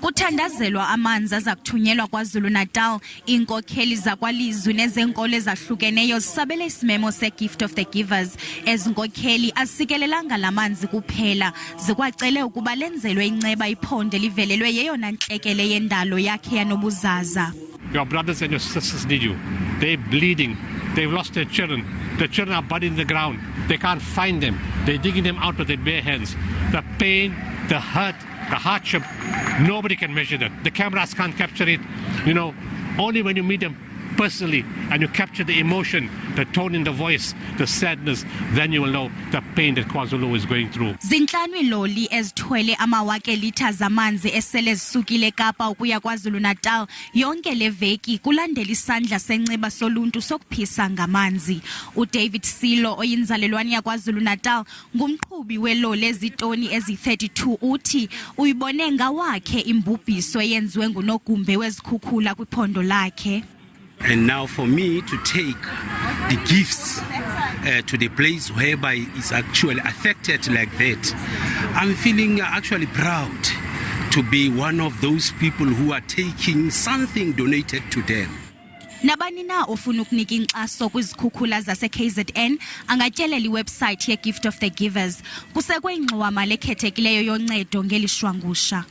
Kuthandazelwa amanzi azakuthunyelwa KwaZulu-Natal, iinkokheli zakwalizwi nezenkolo ezahlukeneyo zisabele isimemo seGift of the Givers. Ezinkokheli asikelelanga lamanzi kuphela, zikwacele ukuba lenzelwe inceba iphondo livelelwe yeyona ntlekele yendalo yakhe yanobuzaza. Your brothers and your sisters need you. They're bleeding. They've lost their children. The children are buried in the ground. They can't find them. They're digging them out with their bare hands. The pain, the hurt, the hardship, nobody can measure that. The cameras can't capture it. You know, only when you meet them personally and you capture the emotion, the tone in the voice, the sadness, then you will know the pain that KwaZulu is going through. Zintlanu iiloli ezithwele amawaka eelitha zamanzi esele zisukile eKapa ukuya KwaZulu-Natal yonke le veki kulandela isandla senceba soluntu sokuphisa ngamanzi. UDavid Silo oyinzalelwane yakwaZulu-Natal ngumqhubi weloli ezitoni ezi-32 uthi uyibone ngawakhe imbubhiso eyenziwe ngunogumbe wezikhukhula kwiphondo lakhe. And now for me to take the gifts to the place whereby it's actually affected like that, I'm feeling actually proud to be one of those people who are taking something donated to them. Nabani na ofuna ukunika inkxaso kwizikhukhula zase-KZN angatyelela iwebsite yeGift of the Givers. Kusekwe ingxowa-mali ekhethekileyo yoncedo ngelishwangusha.